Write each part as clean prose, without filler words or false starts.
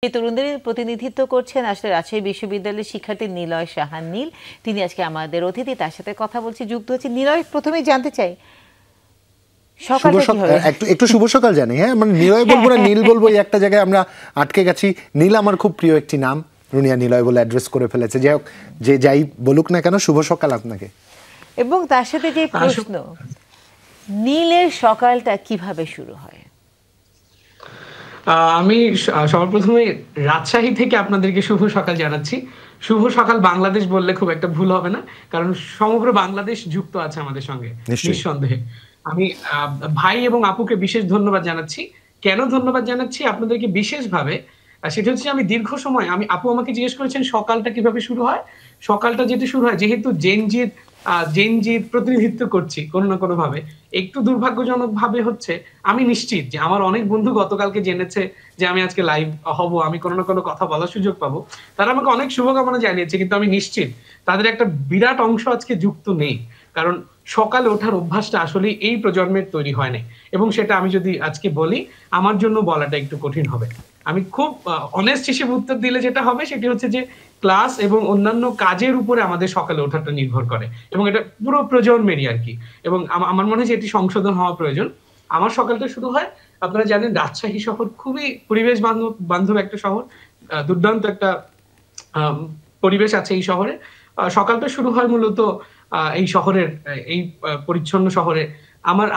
এই তরুণদের প্রতিনিধিত্ব করছেন আসলে রাজশাহী বিশ্ববিদ্যালয়ের শিক্ষার্থী নিলয় সাহান নীল। তিনি আজকে আমাদের অতিথি, তার সাথে কথা বলছি, যুক্ত হচ্ছে। নিলয়, প্রথমেই জানতে চাই সকালটা কিভাবে? একটু শুভ সকাল জানি। হ্যাঁ, মানে নিলয় বলবো না নীল বলবো, এই একটা জায়গায় আমরা আটকে গেছি। নীল আমার খুব প্রিয় একটি নাম, রুনিয়া নিলয় বলে অ্যাড্রেস করে ফেলেছে। যাই হোক, যে যাই বলুক না কেন, শুভ সকাল আপনাকে। এবং তার সাথে যে প্রশ্ন, নীলের সকালটা কিভাবে শুরু হয়? আমি সবার প্রথমে রাজশাহী থেকে আপনাদেরকে শুভ সকাল জানাচ্ছি। শুভ সকাল বাংলাদেশ বললে খুব একটা ভুল হবে না, কারণ সমগ্র বাংলাদেশ যুক্ত আছে আমাদের সঙ্গে নিঃসন্দেহে। আমি ভাই এবং আপুকে বিশেষ ধন্যবাদ জানাচ্ছি। কেন ধন্যবাদ জানাচ্ছি আপনাদেরকে বিশেষভাবে, সেটা হচ্ছে আমি দীর্ঘ সময় আপু আমাকে জিজ্ঞেস করেছেন সকালটা কিভাবে শুরু হয়। সকালটা যেটা শুরু হয়, যেহেতু জেনজির প্রতিনিধিত্ব করছি কোনো না কোনো ভাবে, একটু দুর্ভাগ্যজনক ভাবে হচ্ছে আমি নিশ্চিত যে আমার অনেক বন্ধু গতকালকে জেনেছে যে আমি আজকে লাইভ হব, আমি কোনো না কোনো কথা বলার সুযোগ পাবো, তারা আমাকে অনেক শুভকামনা জানিয়েছে, কিন্তু আমি নিশ্চিত তাদের একটা বিরাট অংশ আজকে যুক্ত নেই, কারণ সকালে ওঠার অভ্যাসটা আসলে এই প্রজন্মের তৈরি হয় নাই। এবং সেটা আমি যদি আজকে বলি, আমার জন্য বলাটা একটু কঠিন হবে। আমি খুব অনেস্ট হিসেবে উত্তর দিলে যেটা হবে সেটি হচ্ছে যে ক্লাস এবং অন্যান্য কাজের উপরে আমাদের সকালে ওঠাটা নির্ভর করে, এবং এটা পুরো প্রজন্মেরই আর কি। এবং আমার মনে হয় যে এটি সংশোধন হওয়া প্রয়োজন। আমার সকালটা শুরু হয়, আপনারা জানেন রাজশাহী শহর খুবই পরিবেশ বান্ধব একটা শহর, দুর্দান্ত একটা পরিবেশ আছে এই শহরে। সকালটা শুরু হয় মূলত এই শহরের, এই পরিচ্ছন্ন শহরে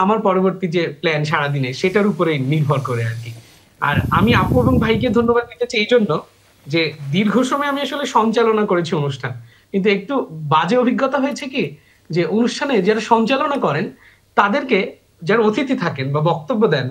আমার পরবর্তী যে প্ল্যান সারাদিনে সেটার উপরে নির্ভর করে আর কি। আর আমি আপু এবং ভাইকে ধন্যবাদ দিতে চাই এই জন্য যে দীর্ঘ সময় আমি আসলে সঞ্চালনা করেছি অনুষ্ঠান, কিন্তু একটু বাজে অভিজ্ঞতা হয়েছে কি, যে অনুষ্ঠানে যারা সঞ্চালনা করেন তাদেরকে, যারা অতিথি থাকেন বা বক্তব্য দেন,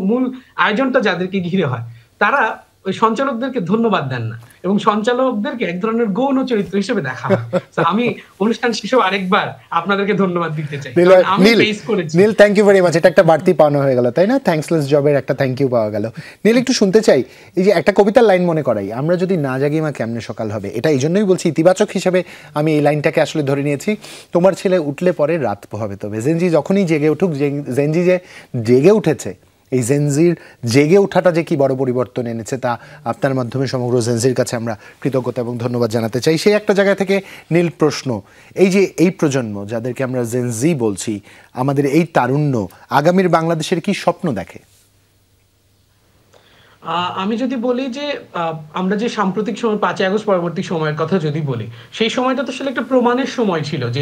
মূল আয়োজনটা যাদেরকে ঘিরে হয়, তারা ওই সঞ্চালকদেরকে ধন্যবাদ দেন না, এবং সঞ্চালকদেরকে এক ধরনের গৌণ চরিত্র হিসেবে দেখা হয়। আমি অনুষ্ঠান শেষে আরেকবার আপনাদেরকে ধন্যবাদ দিতে চাই, আমি ফেস করেছি। নীল, থ্যাংক ইউ ভেরি মাচ। এটা একটা বাড়তি পাওনা হয়ে গেল, তাই না? থ্যাঙ্কসলেস জবের একটা থ্যাংক ইউ পাওয়া গেল। নীল, একটু শুনতে চাই, এই যে একটা কবিতার লাইন মনে করাই, আমরা যদি না জাগি মা কেমনে সকাল হবে। এটা এই জন্যই বলছি, ইতিবাচক হিসেবে আমি এই লাইনটাকে আসলে ধরে নিয়েছি। তোমার ছেলে উঠলে পরে রাত পোহাবে তবে। জেনজি যখনই জেগে উঠুক, জেনজি যে জেগে উঠেছে, এই জেনজির জেগে ওঠাটা যে কি বড় পরিবর্তন এনেছে, তা আপনার মাধ্যমে সমগ্র জেনজির কাছে আমরা কৃতজ্ঞতা এবং ধন্যবাদ জানাতে চাই। সেই একটা জায়গা থেকে নীল প্রশ্ন, এই যে এই প্রজন্ম যাদেরকে আমরা জেনজি বলছি, আমাদের এই তারুণ্য আগামীর বাংলাদেশের কি স্বপ্ন দেখে? আমি যদি বলি যে আমরা যে সাম্প্রতিক সময় ৫ই আগস্ট পরবর্তী সময়ের কথা যদি বলি, সেই সময়টা তো আসলে একটা প্রমাণের সময় ছিল যে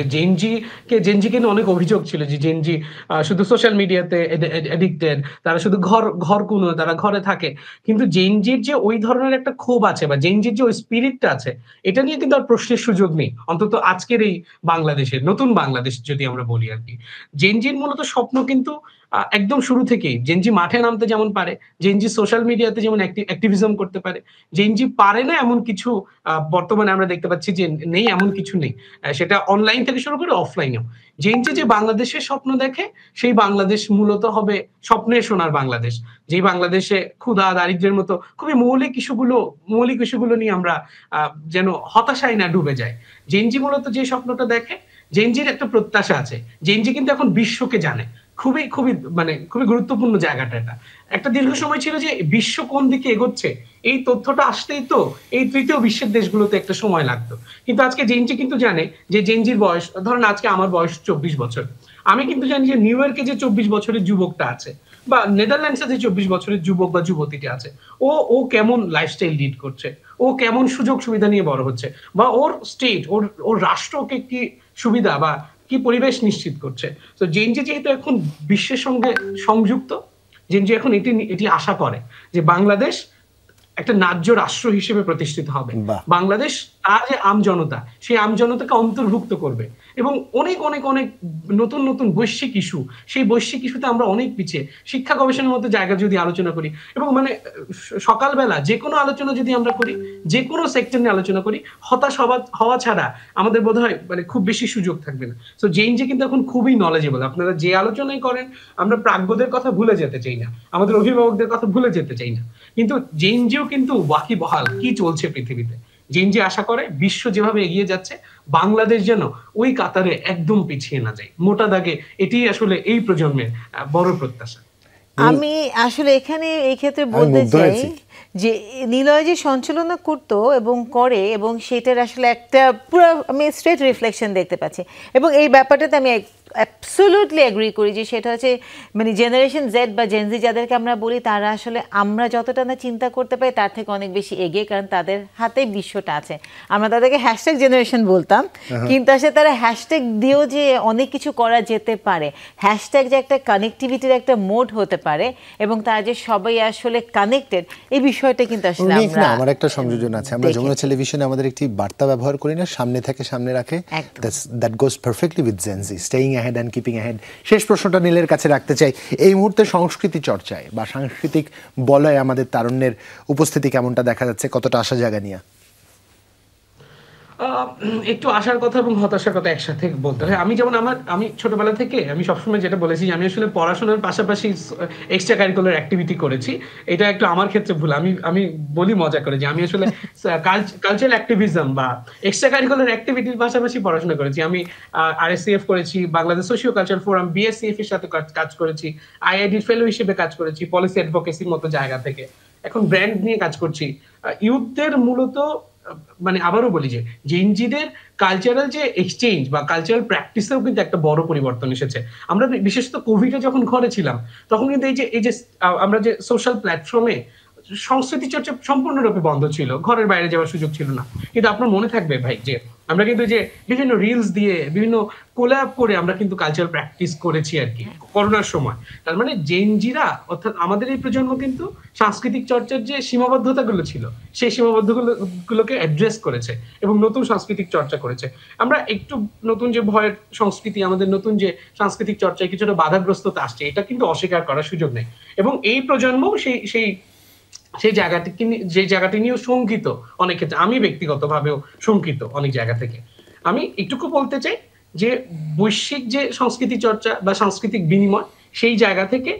জেনজিকে নিয়ে অনেক অভিযোগ ছিল যে জেনজি শুধু সোশ্যাল মিডিয়াতে অ্যাডিক্টেড, তারা শুধু ঘর কুনো, তারা ঘরে থাকে। কিন্তু জেনজির যে ওই ধরনের একটা ক্ষোভ আছে, বা জেনজির যে ওই স্পিরিটটা আছে, এটা নিয়ে কিন্তু আর প্রশ্নের সুযোগ নেই, অন্তত আজকের এই বাংলাদেশের নতুন বাংলাদেশ যদি আমরা বলি আর কি। জেনজির মূলত স্বপ্ন কিন্তু একদম শুরু থেকেই, জেনজি মাঠে নামতে যেমন পারে, জেনজি সোশ্যাল মিডিয়াতে যেমন অ্যাক্টিভিজম করতে পারে, জেনজি পারে না এমন কিছু বর্তমানে আমরা দেখতে পাচ্ছি যে নেই, এমন কিছু নেই। সেটা অনলাইন থেকে শুরু করে অফলাইনেও জেনজি যে বাংলাদেশের স্বপ্ন দেখে, সেই বাংলাদেশ মূলত হবে স্বপ্নের সোনার বাংলাদেশ, যেই বাংলাদেশে ক্ষুধা দারিদ্র্যের মতো খুবই মৌলিক ইস্যুগুলো নিয়ে আমরা যেন হতাশায় না ডুবে যাই। জেনজি মূলত যে স্বপ্নটা দেখে, জেনজির একটা প্রত্যাশা আছে। জেনজি কিন্তু এখন বিশ্বকে জানে, খুবই খুবই খুবই গুরুত্বপূর্ণ জায়গাটা। এটা একটা দীর্ঘ সময় ছিল যে বিশ্ব কোন দিকে এগোচ্ছে, এই তথ্যটা আসতেই তো এই তৃতীয় বিশ্বের দেশগুলোতে একটা সময় লাগতো। কিন্তু আজকে জেনজি কিন্তু জানে যে জেনজির বয়স, ধরেন আজকে আমার বয়স 24 বছর, আমি কিন্তু জানি যে নিউ ইয়র্কে যে 24 বছরের যুবকটা আছে, বা নেদারল্যান্ডসে যে 24 বছরের যুবক বা যুবতীটি আছে, ও কেমন লাইফস্টাইল লিড করছে, ও কেমন সুযোগ সুবিধা নিয়ে বড় হচ্ছে, বা ওর স্টেট, ওর রাষ্ট্র ওকে কি সুবিধা বা কি পরিবেশ নিশ্চিত করছে। তো জেনজি যেহেতু এখন বিশ্বের সঙ্গে সংযুক্ত, জেনজি এখন এটি আশা করে যে বাংলাদেশ একটা ন্যায্য রাষ্ট্র হিসেবে প্রতিষ্ঠিত হবে। বাংলাদেশ তার যে আমজনতা, সেই আমজনতাকে অন্তর্ভুক্ত করবে, এবং অনেক অনেক অনেক নতুন নতুন বৈশ্বিক ইস্যু, সেই বৈশ্বিক ইস্যুতে আমরা অনেক পিছিয়ে। শিক্ষা গবেষণার মতো জায়গা যদি আলোচনা করি, এবং সকালবেলা যে কোনো আলোচনা যদি আমরা করি, যে কোনো সেক্টর নিয়ে আলোচনা করি, হতাশ হওয়া ছাড়া আমাদের বোধহয় খুব বেশি সুযোগ থাকবে না। তো জেনজি কিন্তু এখন খুবই নলেজেবল। আপনারা যে আলোচনাই করেন, আমরা প্রাজ্ঞদের কথা ভুলে যেতে চাই না, আমাদের অভিভাবকদের কথা ভুলে যেতে চাই না, কিন্তু জেনজিও কিন্তু ওয়াকিবহাল কি চলছে পৃথিবীতে। জেনজি আশা করে বিশ্ব যেভাবে এগিয়ে যাচ্ছে, বাংলাদেশ যেন ওই কাতারে একদম পিছিয়ে না যায়। মোটা দাগে এটি আসলে এই প্রজন্মের বড় প্রত্যাশা। আমি আসলে এখানে এই ক্ষেত্রে আমি বলতে মুগ্ধ চাই হয়েছি। যে নিলয় যে সঞ্চালনা করতো এবং করে এবং সেটার আসলে একটা পুরো আমি স্ট্রেট রিফ্লেকশন দেখতে পাচ্ছি এবং এই ব্যাপারটাতে আমি অ্যাবসোলুটলি এগ্রি করি যে সেটা হচ্ছে মানে জেনারেশন জেড বা জেনজি যাদেরকে আমরা বলি তারা আসলে আমরা যতটা না চিন্তা করতে পারি তার থেকে অনেক বেশি এগিয়ে, কারণ তাদের হাতে বিশ্বটা আছে। আমরা তাদেরকে হ্যাশট্যাগ জেনারেশন বলতাম, কিন্তু আসলে তারা হ্যাশট্যাগ দিয়েও যে অনেক কিছু করা যেতে পারে, হ্যাশট্যাগ যে একটা কানেক্টিভিটির একটা মোড হতে পারে এবং তারা যে সবাই আসলে কানেক্টেড, এই বিষয়টা কিন্তু আসলে উনি আমরা আমার একটা সংযোজন আছে, আমরা যমুনা টেলিভিশনে আমাদের একটি বার্তা ব্যবহার করি না, সামনে থেকে সামনে রাখে, that goes perfectly with Gen Z, staying ahead and keeping ahead. শেষ প্রশ্নটা নীলের কাছে রাখতে চাই, এই মুহূর্তে সংস্কৃতি চর্চায় বা সাংস্কৃতিক বলয়ে আমাদের তারুণ্যের উপস্থিতি কেমনটা দেখা যাচ্ছে, কতটা আশা জাগা নিয়ে? একটু আশার কথা এবং হতাশার কথা একসাথে বলতে হয়। আমি ছোটবেলা থেকে আমি সবসময় যেটা বলেছি যে আমি আসলে পড়াশোনার পাশাপাশি এক্সট্রা কারিকুলার অ্যাক্টিভিটি করেছি। এটা একটু আমার ক্ষেত্রে ভুল। আমি বলি মজা করে যে আমি আসলে কালচারাল অ্যাক্টিভিজম বা এক্সট্রা কারিকুলার অ্যাক্টিভিটির পাশাপাশি পড়াশোনা করেছি। আমি আরএসসিএফ করেছি, বাংলাদেশ সোশিও কালচারাল ফোরাম বিএসসিএফ এর সাথে কাজ করেছি, আইআইডি ফেলো হিসেবে কাজ করেছি, পলিসি অ্যাডভোকেসির মতো জায়গা থেকে। এখন ব্র্যান্ড নিয়ে কাজ করছি। ইউথদের মূলত মানে আবারও বলি যে জেনজিদের কালচারাল যে এক্সচেঞ্জ বা কালচারাল প্র্যাকটিসেও কিন্তু একটা বড় পরিবর্তন এসেছে। আমরা বিশেষত কোভিডে যখন ঘরে ছিলাম তখন কিন্তু এই যে আমরা যে সোশ্যাল প্ল্যাটফর্মে সংস্কৃতি চর্চা সম্পূর্ণরূপে বন্ধ ছিল, ঘরের বাইরে যাওয়ার সুযোগ ছিল না। কিন্তু আপনার মনে থাকবে ভাই যে আমরা কিন্তু যে বিভিন্ন রিলস দিয়ে বিভিন্ন কোলাব করে আমরা কিন্তু কালচারাল প্র্যাকটিস করেছি আর কি করোনার সময়। তার মানে জেনজিরা অর্থাৎ আমাদের এই প্রজন্ম কিন্তু সাংস্কৃতিক চর্চার যে সীমাবদ্ধতাগুলো ছিল সেই সীমাবদ্ধগুলোকে অ্যাড্রেস করেছে এবং নতুন সাংস্কৃতিক চর্চা করেছে। আমরা একটু নতুন যে ভয়ের সংস্কৃতি, আমাদের নতুন যে সাংস্কৃতিক চর্চায় কিছুটা বাধাগ্রস্ততা আসছে, এটা কিন্তু অস্বীকার করার সুযোগ নেই এবং এই প্রজন্ম সেই জায়গাটি নিয়েও শঙ্কিত অনেক ক্ষেত্রে। আমি ব্যক্তিগতভাবেও শঙ্কিত অনেক জায়গা থেকে। আমি একটুকু বলতে চাই যে বৈশ্বিক যে সংস্কৃতি চর্চা বা সাংস্কৃতিক বিনিময়, সেই জায়গা থেকে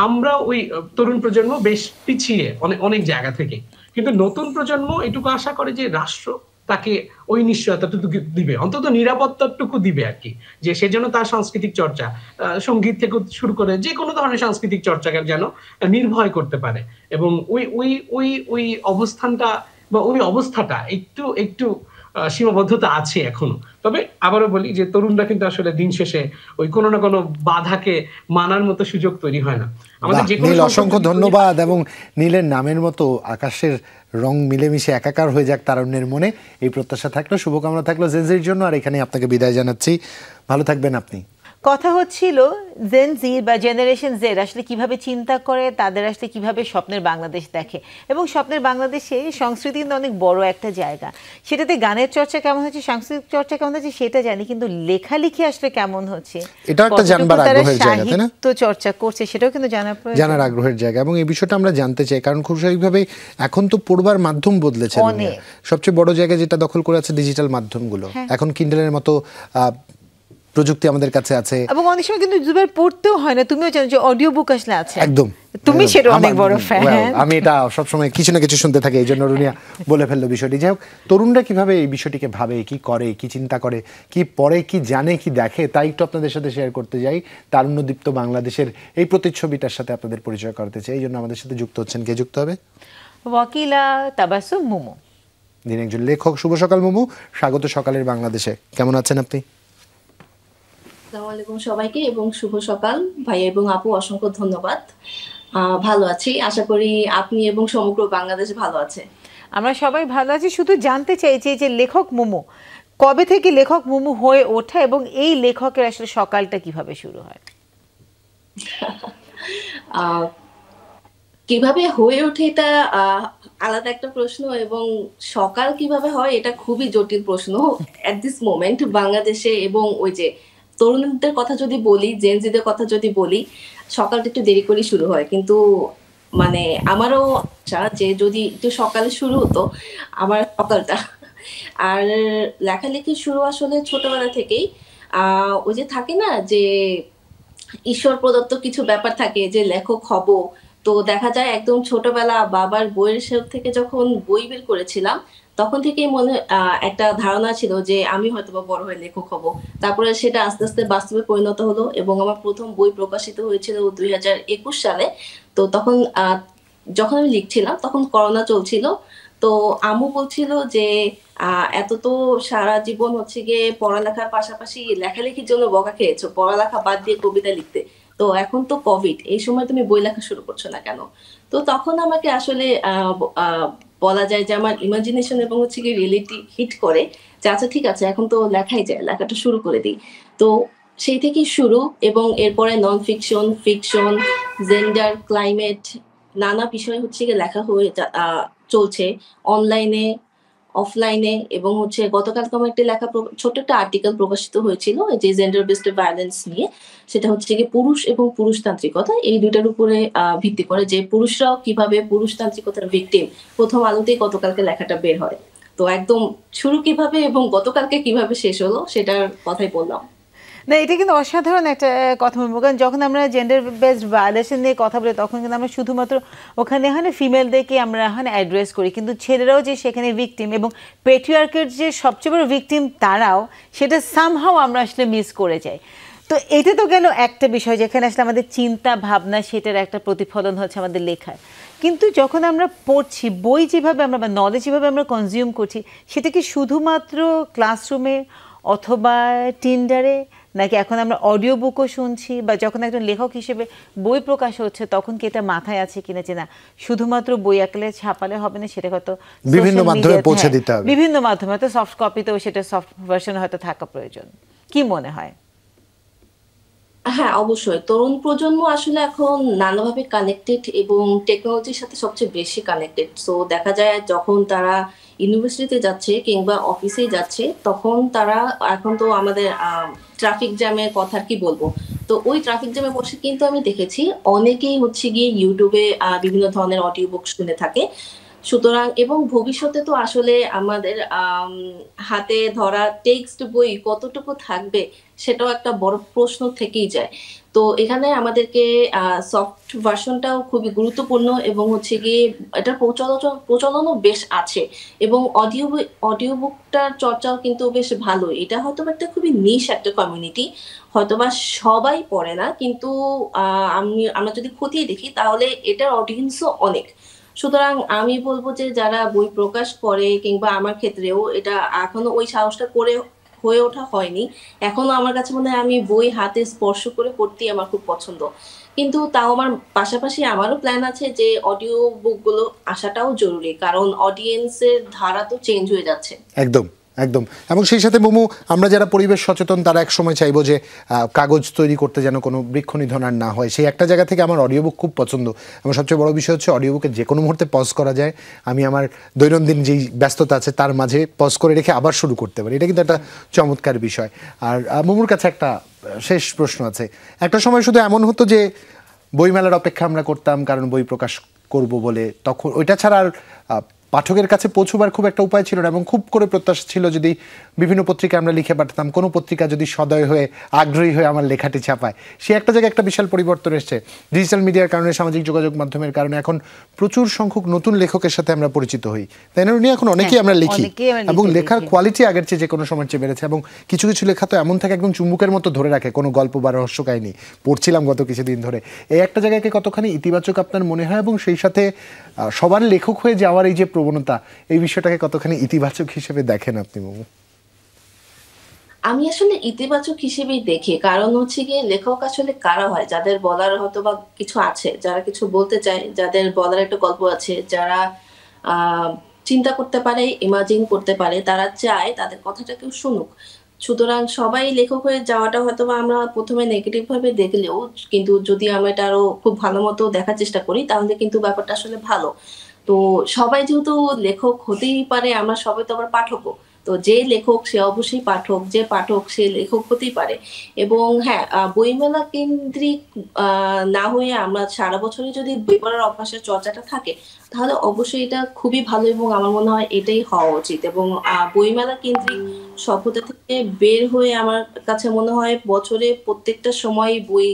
আমরা ওই তরুণ প্রজন্ম বেশ পিছিয়ে অনেক জায়গা থেকে। কিন্তু নতুন প্রজন্ম এটুকু আশা করে যে রাষ্ট্র তাকে ওই নিশ্চয়তাটুকু দিবে, অন্তত নিরাপত্তাটুকু দিবে আর কি, যে সেজন্য তার সাংস্কৃতিক চর্চা সঙ্গীত থেকে শুরু করে যে কোনো ধরনের সাংস্কৃতিক চর্চাকে যেন নির্ভয় করতে পারে। এবং ওই অবস্থানটা বা ওই অবস্থাটা একটু সীমাবদ্ধতা আছে এখনো। তবে আবারও বলি যে তরুণরা কিন্তু আসলে দিন শেষে ওই কোনো না কোনো বাধাকে মানার মতো সুযোগ তৈরি হয় না। আমাদের যে নীল, অসংখ্য ধন্যবাদ। এবং নীলের নামের মতো আকাশের রং মিলেমিশে একাকার হয়ে যাক তারুণ্যের মনে, এই প্রত্যাশা থাকলো, শুভকামনা থাকলো জেনজির জন্য। আর এখানে আপনাকে বিদায় জানাচ্ছি, ভালো থাকবেন আপনি। কথা হচ্ছিল জেন জি বা জেনারেশন জেড আসলে কিভাবে চিন্তা করে, তাদের আসলে কিভাবে স্বপ্নের বাংলাদেশ দেখে এবং স্বপ্নের বাংলাদেশে সংস্কৃতি কিন্তু অনেক বড় একটা জায়গা। সেটাতে গানের চর্চা কেমন হচ্ছে, সাংস্কৃতিক চর্চা কেমন হচ্ছে সেটা জানি, কিন্তু লেখালেখি আসলে কেমন হচ্ছে, এটা একটা জানবার আগ্রহের জায়গা, তাই না? সাহিত্য চর্চা করছে সেটাও কিন্তু জানার আগ্রহের জায়গা। এবং এই বিষয়টা আমরা জানতে চাই, কারণ খুব স্বাভাবিকভাবে এখন তো পড়বার মাধ্যম বদলেছে। সবচেয়ে বড় জায়গা যেটা দখল করে আছে ডিজিটাল মাধ্যমগুলো। এখন কিন্ডেলের মতো প্রযুক্তি আমাদের কাছে আছে এবং অনেক সময় কিন্তু দুবার পড়তেও হয় না। তুমিও জানো যে অডিও বুক আসলে আছে, একদম তুমি সেটা অনেক বড় ফ্যান। আমি এটা সবসময় কিছু না কিছু শুনতে থাকি, এই জন্য রুনিয়া বলে ফেললো বিষয়টি। যাই হোক, তরুণরা কিভাবে এই বিষয়টিকে ভাবে, কি করে, কি চিন্তা করে, কি পড়ে, কি জানে, কি দেখে, তাই একটু আপনাদের সাথে শেয়ার করতে যাই। তারুণ্যদীপ্ত বাংলাদেশের এই প্রতিচ্ছবিটার সাথে আপনাদের পরিচয় করতে চাই। এই জন্য আমাদের সাথে যুক্ত হচ্ছেন, কে যুক্ত হবে? ওয়াকিলা তাবাসসুম মুমু, যিনি একজন লেখক। শুভ সকাল মুমু, স্বাগত সকালের বাংলাদেশে। কেমন আছেন আপনি? আসসালামু আলাইকুম সবাইকে এবং শুভ সকাল ভাইয়া এবং আপু, অসংখ্য ধন্যবাদ। ভালো আছি, আশা করি আপনি এবং সমগ্র বাংলাদেশ ভালো আছে। আমরা সবাই ভালো আছি। শুধু জানতে চাইছি যে লেখক মুমু কবে থেকে লেখক মুমু হয়ে ওঠে এবং এই লেখকের আসলে সকালটা কিভাবে শুরু হয়? কিভাবে হয়ে ওঠে এটা আলাদা একটা প্রশ্ন, এবং সকাল কিভাবে হয় এটা খুবই জটিল প্রশ্ন এট দিস মোমেন্ট বাংলাদেশে। এবং ওই যে তরুণদের কথা যদি বলি, জেনজিদের কথা যদি বলি, সকালটা একটু দেরি করে শুরু হয়। কিন্তু মানে আমারও আশা যে যদি একটু সকালে শুরু হতো আমার সকালটা। আর লেখালেখি শুরু আসলে ছোটবেলা থেকেই। ওই যে থাকে না যে ঈশ্বর প্রদত্ত কিছু ব্যাপার থাকে যে লেখক হব, তো দেখা যায় একদম ছোটবেলা বাবার বইয়ের শেলফ থেকে যখন বই বের করেছিলাম, তখন থেকেই মনে একটা ধারণা ছিল যে আমি হয়তোবা বড় হয়ে লেখক হব। তারপরে সেটা আস্তে আস্তে বাস্তবে পরিণত হলো এবং আমার প্রথম বই প্রকাশিত হয়েছিল 2021 সালে। তো তখন যখন আমি লিখছিলাম তখন করোনা চলছিল। তো আম্মু বলছিল যে এত তো সারা জীবন হচ্ছে গিয়ে পড়ালেখার পাশাপাশি লেখালেখির জন্য বকা খেয়েছো, পড়ালেখা বাদ দিয়ে কবিতা লিখতে, তো এখন তো কোভিড, এই সময় তুমি বই লেখা শুরু করছো না কেন? তো তখন আমাকে আসলে বলা যায় যে আমার ইমাজিনেশন এবং হচ্ছে কি রিয়েলিটি হিট করে যে আচ্ছা ঠিক আছে, এখন তো লেখাই যায়, লেখাটা শুরু করে দিই। তো সেই থেকেই শুরু, এবং এরপরে non fiction, fiction, gender, climate, নানা বিষয় হচ্ছে গিয়ে লেখা চলছে অনলাইনে, অফলাইনে। এবং হচ্ছে গতকালকে আমার একটা লেখা ছোট একটা আর্টিকেল প্রকাশিত হয়েছিল যে জেন্ডার বেসড ভায়োলেন্স নিয়ে। সেটা হচ্ছে কি পুরুষ এবং পুরুষতান্ত্রিকতা, এই দুইটার উপরে ভিত্তি করে যে পুরুষরাও কিভাবে পুরুষতান্ত্রিকতার ভিকটিম, প্রথম আলোতেই গতকালকে লেখাটা বের হয়। তো একদম শুরু কিভাবে এবং গতকালকে কিভাবে শেষ হলো সেটার কথাই বললাম। না, এটা কিন্তু অসাধারণ একটা কথা বলবো, কারণ যখন আমরা জেন্ডার বেসড ভায়োলেশন নিয়ে কথা বলি তখন কিন্তু আমরা শুধুমাত্র ওখানে ফিমেলদেরকে আমরা অ্যাড্রেস করি, কিন্তু ছেলেরাও যে সেখানে ভিকটিম এবং পেট্রিয়ার্কের যে সবচেয়ে বড় ভিকটিম তারাও, সেটা সামহাও আমরা আসলে মিস করে যাই। তো এটা তো গেল একটা বিষয় যেখানে আসলে আমাদের চিন্তা ভাবনা সেটার একটা প্রতিফলন হচ্ছে আমাদের লেখায়। কিন্তু যখন আমরা পড়ছি, বই যেভাবে আমরা বা নলেজ যেভাবে আমরা কনজিউম করছি, সেটা কি শুধুমাত্র ক্লাসরুমে অথবা টিন্ডারে, নাকি এখন আমরা অডিও বুকও শুনছি, বা যখন একজন লেখক হিসেবে বই প্রকাশ হচ্ছে তখন কি এটা মাথায় আছে কিনা যে না শুধুমাত্র বই আঁকলে ছাপালে হবে না, সেটা হয়তো বিভিন্ন মাধ্যমে পৌঁছে দিতে হবে, বিভিন্ন মাধ্যমে, হয়তো সফট কপিতেও সেটা সফট ভার্সন হয়তো থাকা প্রয়োজন, কি মনে হয়? হ্যাঁ, অবশ্যই তরুণ প্রজন্ম আসলে এখন নানাভাবে কানেক্টেড এবং টেকনোলজির সাথে সবচেয়ে বেশি কানেক্টেড। সো দেখা যায় যখন তারা ইউনিভার্সিটিতে যাচ্ছে কিংবা অফিসে যাচ্ছে, তখন তারা, এখন তো আমাদের ট্রাফিক জ্যামের কথা কি বলবো, তো ওই ট্রাফিক জ্যামে বসে কিন্তু আমি দেখেছি অনেকেই হচ্ছে গিয়ে ইউটিউবে বিভিন্ন ধরনের অডিও বুক শুনে থাকে। সুতরাং এবং ভবিষ্যতে তো আসলে আমাদের হাতে ধরা টেক্সট বই কতটুকু থাকবে সেটাও একটা বড় প্রশ্ন থেকেই যায়। তো এখানে আমাদেরকে সফট ভার্সনটাও খুবই গুরুত্বপূর্ণ, এবং হচ্ছে গিয়ে এটার প্রচলনও বেশ আছে, এবং অডিও বুকটার চর্চাও কিন্তু বেশ ভালো। এটা হয়তো একটা খুবই নিশ একটা কমিউনিটি, হয়তোবা সবাই পড়ে না, কিন্তু আমরা যদি খতিয়ে দেখি তাহলে এটার অডিয়েন্সও অনেক। সুতরাং আমি বলবো যে যারা বই প্রকাশ করে, কিংবা আমার ক্ষেত্রেও এটা এখনো ওই সাহসটা করে হয়ে ওঠা হয়নি, এখনো আমার কাছে মনে হয় আমি বই হাতে স্পর্শ করে পড়তেই আমার খুব পছন্দ। কিন্তু তাও আমার পাশাপাশি আমারও প্ল্যান আছে যে অডিও বুকগুলো আসাটাও জরুরি, কারণ অডিয়েন্সের ধারা তো চেঞ্জ হয়ে যাচ্ছে। একদম একদম। এবং সেই সাথে মোমো, আমরা যারা পরিবেশ সচেতন তারা এক সময় চাইবো যে কাগজ তৈরি করতে যেন কোনো বৃক্ষ নিধন আর না হয়, সেই একটা জায়গা থেকে আমার অডিও বুক খুব পছন্দ। এবং সবচেয়ে বড় বিষয় হচ্ছে অডিও বুকে যে কোনো মুহূর্তে পজ করা যায়, আমি আমার দৈনন্দিন যেই ব্যস্ততা আছে তার মাঝে পজ করে রেখে আবার শুরু করতে পারি, এটা কিন্তু একটা চমৎকার বিষয়। আর মোমোর কাছে একটা শেষ প্রশ্ন আছে, একটা সময় শুধু এমন হতো যে বইমেলার অপেক্ষা আমরা করতাম কারণ বই প্রকাশ করব বলে, তখন ওইটা ছাড়া আর পাঠকের কাছে পৌঁছবার খুব একটা উপায় ছিল না, এবং খুব করে প্রত্যাশা ছিল যদি বিভিন্ন পত্রিকা আমরা লিখে পাঠাতাম, কোনো পত্রিকা যদি সদয় হয়ে আগ্রহী হয়ে আমার লেখাটি ছাপায়। সে একটা জায়গায় একটা বিশাল পরিবর্তন এসছে ডিজিটাল মিডিয়ার কারণে, সামাজিক যোগাযোগ মাধ্যমের কারণে। এখন প্রচুর সংখ্যক নতুন লেখকের সাথে আমরা পরিচিত হই, তাই না? এখন অনেকেই আমরা লিখি, এবং লেখার কোয়ালিটি আগের চেয়ে যে কোনো সময়ের চেয়ে বেড়েছে। এবং কিছু কিছু লেখা তো এমন থাকে একদম চুম্বকের মতো ধরে রাখে, কোনো গল্প বা রহস্য কাহিনী পড়ছিলাম গত কিছুদিন ধরে। এই একটা জায়গাকে কতখানি ইতিবাচক আপনার মনে হয়, এবং সেই সাথে সবার লেখক হয়ে যাওয়ার এই যে প্রবণতা, এই বিষয়টাকে কতখানি ইতিবাচক হিসেবে দেখেন আপনি মোমো? আমি আসলে ইতিবাচক হিসেবেই দেখি, কারণ হচ্ছে গিয়ে লেখক আসলে কারা হয়, যাদের বলার হয়তো বা কিছু আছে, যারা কিছু বলতে চায়, যাদের বলার একটা গল্প আছে, যারা চিন্তা করতে পারে, ইমাজিন করতে পারে, তারা চায় তাদের কথাটা কেউ শুনুক। সুতরাং সবাই লেখক হয়ে যাওয়াটা হয়তো বা আমরা প্রথমে নেগেটিভ ভাবে দেখলেও, কিন্তু যদি আমরা এটা আরো খুব ভালো মতো দেখার চেষ্টা করি তাহলে কিন্তু ব্যাপারটা আসলে ভালো। তো সবাই যেহেতু লেখক হতেই পারে, আমরা সবাই তো আবার পাঠকও। তো যে লেখক সে অবশ্যই পাঠক, যে পাঠক সে লেখক হতেই পারে। এবং হ্যাঁ, বইমেলা কেন্দ্রিক না হয়ে আমরা সারা বছরই যদি বই পড়ার অভ্যাসের চর্চাটা থাকে তাহলে অবশ্যই এটা খুবই ভালো, এবং আমার মনে হয় এটাই হওয়া উচিত। এবং বইমেলা কেন্দ্রিক সভ্যতা থেকে বের হয়ে আমার কাছে মনে হয় বছরে প্রত্যেকটা সময় বই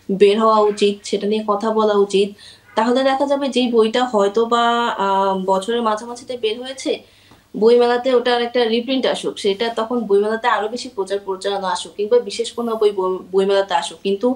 বের হওয়া উচিত, সেটা নিয়ে কথা বলা উচিত। তাহলে দেখা যাবে যেই বইটা হয়তো বা বছরের মাঝামাঝিতে বের হয়েছে, বইমেলাতে ওটার একটা রিপ্রিন্ট আসুক, সেটা তখন বইমেলাতে আরো বেশি প্রচার প্রচারণা আসুক, কিংবা বিশেষ কোনো বই বইমেলাতে আসুক, কিন্তু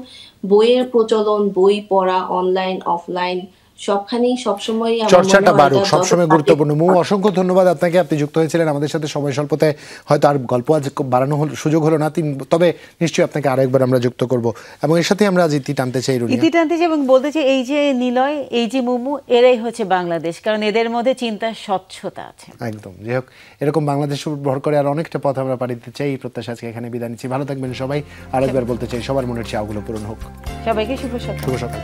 বইয়ের প্রচলন, বই পড়া অনলাইন অফলাইন সবখানেই সবসময় আমার মনে চর্চাটা হয় বাড়ুক, এটা সবসময় যত গুরুত্বপূর্ণ। মৌ, অসংখ্য ধন্যবাদ আপনাকে, আপনি যুক্ত হয়েছিলেন আমাদের সাথে সময় স্বল্পতায়, হয়তো আর গল্প আজ বাড়ানো সুযোগ হলো না, তবে নিশ্চয়ই আপনাকে আরো একবার আমরা যুক্ত করব, এবং এর সাথে আমরা আজ ইতি টানতে চাই রুনিয়া। ইতি টানতে চাই এবং বলতে চাই এই যে নিলয়, এই যে মুমু, এরাই হচ্ছে বাংলাদেশ, কারণ এদের মধ্যে চিন্তার স্বচ্ছতা আছে। একদম, যাই হোক, এরকম বাংলাদেশ ভর করে আর অনেকটা পথ আমরা পাড়ি দিতে চাই, এই প্রত্যাশা আজকে এখানে বিদায় নিচ্ছি। ভালো থাকবেন সবাই, আরেকবার বলতে চাই সবার মনের চাওগুলো পূরণ হোক। সবাইকে শুভ সকাল। শুভ সকাল।